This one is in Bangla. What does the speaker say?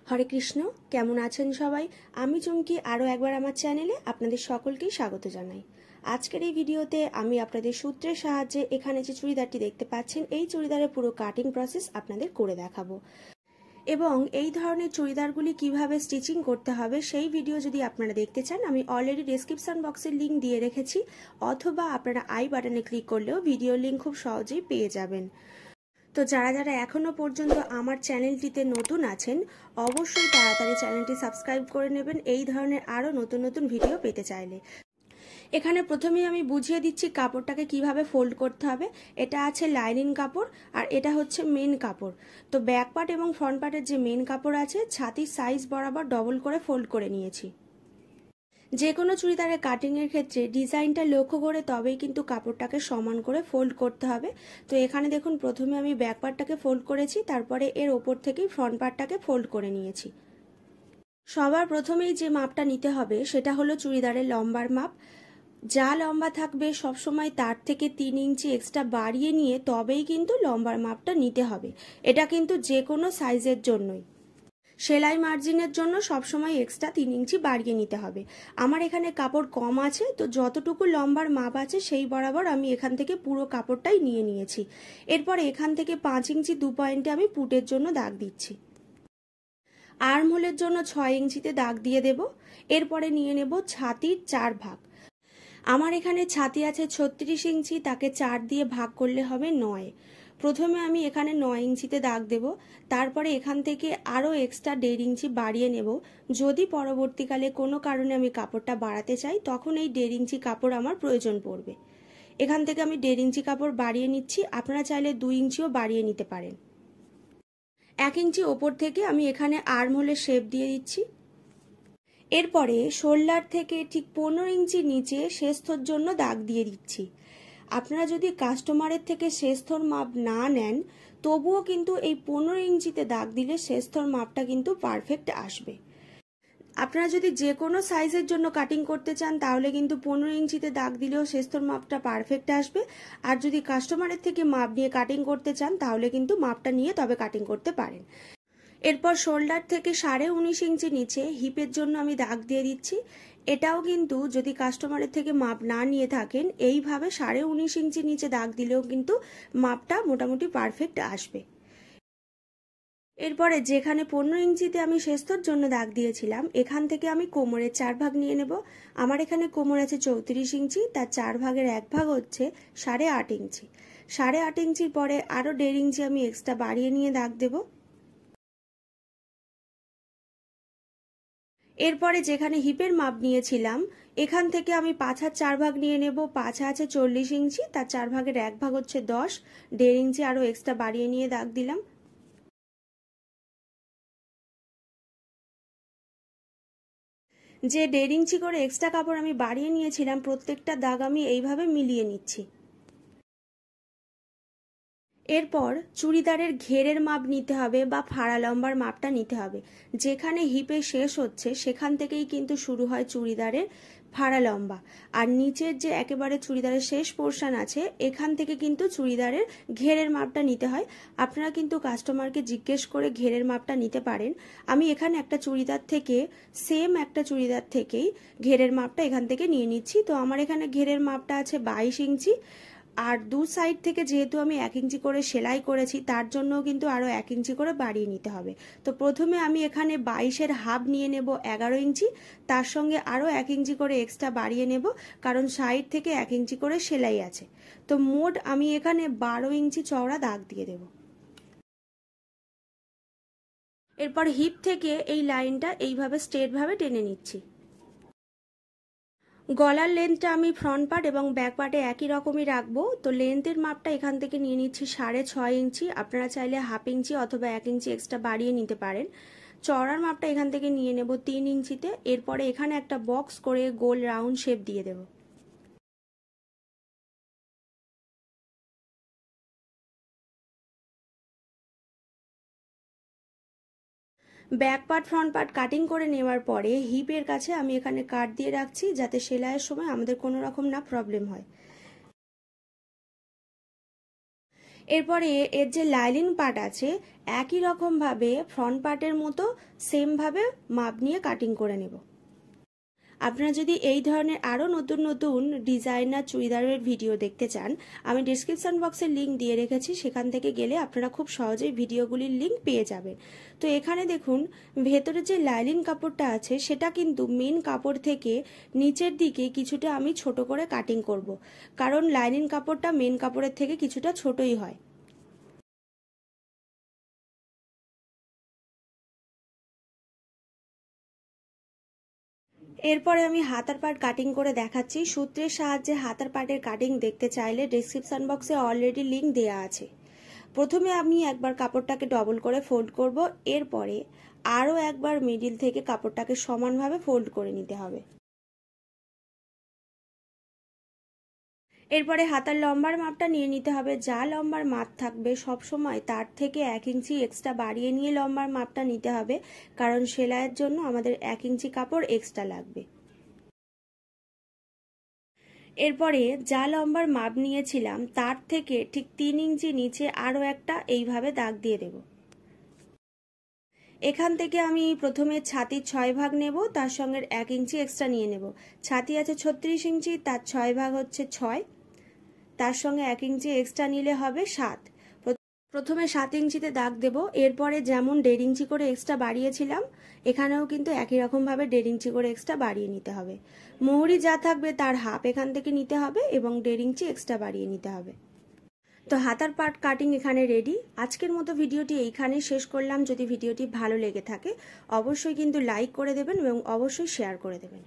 হরে কৃষ্ণ। কেমন আছেন সবাই? আমি চুমকি আরও একবার আমার চ্যানেলে আপনাদের সকলকেই স্বাগত জানাই। আজকের এই ভিডিওতে আমি আপনাদের সূত্রের সাহায্যে এখানে যে চুড়িদারটি দেখতে পাচ্ছেন এই চুড়িদারের পুরো কাটিং প্রসেস আপনাদের করে দেখাবো এবং এই ধরনের চুড়িদারগুলি কিভাবে স্টিচিং করতে হবে সেই ভিডিও যদি আপনারা দেখতে চান আমি অলরেডি ডেসক্রিপশন বক্সের লিঙ্ক দিয়ে রেখেছি, অথবা আপনারা আই বাটনে ক্লিক করলেও ভিডিও লিঙ্ক খুব সহজেই পেয়ে যাবেন। তো যারা যারা এখনো পর্যন্ত আমার চ্যানেলটিতে নতুন আছেন অবশ্যই তাড়াতাড়ি চ্যানেলটি সাবস্ক্রাইব করে নেবেন এই ধরনের আরও নতুন নতুন ভিডিও পেতে চাইলে। এখানে প্রথমেই আমি বুঝিয়ে দিচ্ছি কাপড়টাকে কিভাবে ফোল্ড করতে হবে। এটা আছে লাইনিং কাপড় আর এটা হচ্ছে মেন কাপড়। তো ব্যাক পার্ট এবং ফ্রন্ট পার্টের যে মেন কাপড় আছে ছাতির সাইজ বরাবর ডবল করে ফোল্ড করে নিয়েছি। যে কোনো চুড়িদারের কাটিংয়ের ক্ষেত্রে ডিজাইনটা লক্ষ্য করে তবেই কিন্তু কাপড়টাকে সমান করে ফোল্ড করতে হবে। তো এখানে দেখুন প্রথমে আমি ব্যাক পার্টটাকে ফোল্ড করেছি, তারপরে এর ওপর থেকেই ফ্রন্ট পার্টটাকে ফোল্ড করে নিয়েছি। সবার প্রথমেই যে মাপটা নিতে হবে সেটা হলো চুড়িদারের লম্বার মাপ। যা লম্বা থাকবে সবসময় তার থেকে 3 ইঞ্চি এক্সট্রা বাড়িয়ে নিয়ে তবেই কিন্তু লম্বার মাপটা নিতে হবে। এটা কিন্তু যে কোনো সাইজের জন্যই। সেলাই মার্জিনের জন্য সবসময় এক্সট্রা 3 ইঞ্চি বাড়িয়ে নিতে হবে। আমার এখানে কাপড় কম আছে, তো যতটুকু লম্বার মাপ আছে সেই বরাবর আমি এখান থেকে পুরো কাপড়টাই নিয়ে নিয়েছি। এরপর এখান থেকে 5 ইঞ্চি 2 পয়েন্টে আমি পুটের জন্য দাগ দিচ্ছি। আর্ম হোলের জন্য 6 ইঞ্চিতে দাগ দিয়ে দেব। এরপরে নিয়ে নেব ছাতির 4 ভাগ। আমার এখানে ছাতি আছে 36 ইঞ্চি, তাকে 4 দিয়ে ভাগ করলে হবে 9। প্রথমে আমি এখানে 9 ইঞ্চিতে দাগ দেব, তারপরে এখান থেকে আরও এক্সট্রা 1.5 ইঞ্চি বাড়িয়ে নেব। যদি পরবর্তীকালে কোনো কারণে আমি কাপড়টা বাড়াতে চাই তখন এই 1.5 ইঞ্চি কাপড় আমার প্রয়োজন পড়বে। এখান থেকে আমি 1.5 ইঞ্চি কাপড় বাড়িয়ে নিচ্ছি, আপনারা চাইলে 2 ইঞ্চিও বাড়িয়ে নিতে পারেন। 1 ইঞ্চি ওপর থেকে আমি এখানে আর্ম হোলের শেপ দিয়ে দিচ্ছি। এরপরে শোল্ডার থেকে ঠিক 15 ইঞ্চি নিচে শেষথর জন্য দাগ দিয়ে দিচ্ছি। আপনারা যদি কাস্টমারের থেকে শেষথর মাপ না নেন তবুও কিন্তু এই 15 ইঞ্চিতে দাগ দিলে শেষথর মাপটা কিন্তু পারফেক্ট আসবে। আপনারা যদি যে কোনো সাইজের জন্য কাটিং করতে চান তাহলে কিন্তু 15 ইঞ্চিতে দাগ দিলেও শেষথর মাপটা পারফেক্ট আসবে। আর যদি কাস্টমারের থেকে মাপ নিয়ে কাটিং করতে চান তাহলে কিন্তু মাপটা নিয়ে তবে কাটিং করতে পারেন। এরপর শোল্ডার থেকে 19.5 ইঞ্চি নিচে হিপের জন্য আমি দাগ দিয়ে দিচ্ছি। এটাও কিন্তু যদি কাস্টমারের থেকে মাপ না নিয়ে থাকেন এইভাবে 19.5 ইঞ্চি নিচে দাগ দিলেও কিন্তু মাপটা মোটামুটি পারফেক্ট আসবে। এরপরে যেখানে 15 ইঞ্চিতে আমি শেষথর জন্য দাগ দিয়েছিলাম এখান থেকে আমি কোমরের 4 ভাগ নিয়ে নেব। আমার এখানে কোমর আছে 34 ইঞ্চি, তার 4 ভাগের 1 ভাগ হচ্ছে 8.5 ইঞ্চি। 8.5 ইঞ্চির পরে আরও 1.5 ইঞ্চি আমি এক্সট্রা বাড়িয়ে নিয়ে দাগ দেব। এরপরে যেখানে হিপের মাপ নিয়েছিলাম এখান থেকে আমি 5/4 ভাগ নিয়ে নেব। 5 আছে 40 ইঞ্চি, তার 4 ভাগের 1 ভাগ হচ্ছে 10। 1.5 ইঞ্চি আরও এক্সট্রা বাড়িয়ে নিয়ে দাগ দিলাম। যে 1.5 ইঞ্চি করে এক্সট্রা কাপড় আমি বাড়িয়ে নিয়েছিলাম প্রত্যেকটা দাগ আমি এইভাবে মিলিয়ে নিচ্ছি। এরপর চুড়িদারের ঘেরের মাপ নিতে হবে বা ফাড়া লম্বার মাপটা নিতে হবে। যেখানে হিপে শেষ হচ্ছে সেখান থেকেই কিন্তু শুরু হয় চুড়িদারের ফাড়া লম্বা, আর নিচের যে একেবারে চুড়িদারের শেষ পোর্শন আছে এখান থেকে কিন্তু চুড়িদারের ঘেরের মাপটা নিতে হয়। আপনারা কিন্তু কাস্টমারকে জিজ্ঞেস করে ঘেরের মাপটা নিতে পারেন। আমি এখানে একটা চুড়িদার থেকে সেম একটা চুড়িদার থেকেই ঘেরের মাপটা এখান থেকে নিয়ে নিচ্ছি। তো আমার এখানে ঘেরের মাপটা আছে 22 ইঞ্চি, আর দু সাইড থেকে যেহেতু আমি 1 ইঞ্চি করে সেলাই করেছি তার জন্য কিন্তু আরও 1 ইঞ্চি করে বাড়িয়ে নিতে হবে। তো প্রথমে আমি এখানে 22-এর হাফ নিয়ে নেব 11 ইঞ্চি, তার সঙ্গে আরও 1 ইঞ্চি করে এক্সট্রা বাড়িয়ে নেব কারণ সাইড থেকে 1 ইঞ্চি করে সেলাই আছে। তো মোট আমি এখানে 12 ইঞ্চি চওড়া দাগ দিয়ে দেব। এরপর হিপ থেকে এই লাইনটা এইভাবে স্ট্রেটভাবে টেনে নিচ্ছি। গলার লেন্থটা আমি ফ্রন্ট পার্ট এবং ব্যাক পার্টে একই রকমই রাখবো। তো লেন্থের মাপটা এখান থেকে নিয়ে নিচ্ছি 6.5 ইঞ্চি। আপনারা চাইলে হাফ ইঞ্চি অথবা 1 ইঞ্চি এক্সট্রা বাড়িয়ে নিতে পারেন। চওড়ার মাপটা এখান থেকে নিয়ে নেব 3 ইঞ্চিতে। এরপরে এখানে একটা বক্স করে গোল রাউন্ড শেপ দিয়ে দেব। Back part front part cutting করে নেওয়ার পরে হিপের কাছে আমি এখানে কাট দিয়ে রাখছি যাতে সেলাইয়ের সময় আমাদের কোনো রকম না প্রবলেম হয়। এরপরে এর যে লাইলিন পার্ট আছে একই রকমভাবে ফ্রন্ট পার্টের মতো সেমভাবে মাপ নিয়ে কাটিং করে নেব। আপনারা যদি এই ধরনের আরও নতুন নতুন ডিজাইনার চুড়িদারের ভিডিও দেখতে চান, আমি ডিসক্রিপশন বক্সে লিঙ্ক দিয়ে রেখেছি, সেখান থেকে গেলে আপনারা খুব সহজেই ভিডিওগুলির লিঙ্ক পেয়ে যাবেন। তো এখানে দেখুন ভেতরে যে লাইলিন কাপড়টা আছে সেটা কিন্তু মেন কাপড় থেকে নিচের দিকে কিছুটা আমি ছোট করে কাটিং করব, কারণ লাইলিন কাপড়টা মেন কাপড়ের থেকে কিছুটা ছোটই হয়। এরপরে আমি হাতার পার্ট কাটিং করে দেখাচ্ছি। সূত্রের সাহায্যে হাতার পার্টের কাটিং দেখতে চাইলে ডেসক্রিপশন বক্সে অলরেডি লিঙ্ক দেওয়া আছে। প্রথমে আমি একবার কাপড়টাকে ডবল করে ফোল্ড করব, এরপরে আরও একবার মিডিল থেকে কাপড়টাকে সমানভাবে ফোল্ড করে নিতে হবে। এরপরে হাতার লম্বার মাপটা নিয়ে নিতে হবে। যা লম্বার মাপ থাকবে সব সময় তার থেকে 1 ইঞ্চি এক্সট্রা বাড়িয়ে নিয়ে লম্বার মাপটা নিতে হবে, কারণ সেলাইয়ের জন্য আমাদের 1 ইঞ্চি কাপড় এক্সট্রা লাগবে। এরপরে যা লম্বার মাপ নিয়েছিলাম তার থেকে ঠিক 3 ইঞ্চি নিচে আরও একটা এইভাবে দাগ দিয়ে দেব। এখান থেকে আমি প্রথমে ছাতির 6 ভাগ নেব, তার সঙ্গে 1 ইঞ্চি এক্সট্রা নিয়ে নেব। ছাতি আছে 36 ইঞ্চি, তার 6 ভাগ হচ্ছে 6, তার সঙ্গে 1 ইঞ্চি এক্সট্রা নিলে হবে 7। প্রথমে 7 ইঞ্চিতে দাগ দেব, এরপরে যেমন 1.5 ইঞ্চি করে এক্সট্রা বাড়িয়েছিলাম এখানেও কিন্তু একই রকমভাবে 1.5 ইঞ্চি করে এক্সট্রা বাড়িয়ে নিতে হবে। মোহরি যা থাকবে তার হাফ এখান থেকে নিতে হবে এবং 1.5 ইঞ্চি এক্সট্রা বাড়িয়ে নিতে হবে। তো হাতার পার্ট কাটিং এখানে রেডি। আজকের মতো ভিডিওটি এইখানেই শেষ করলাম। যদি ভিডিওটি ভালো লেগে থাকে অবশ্যই কিন্তু লাইক করে দেবেন এবং অবশ্যই শেয়ার করে দেবেন।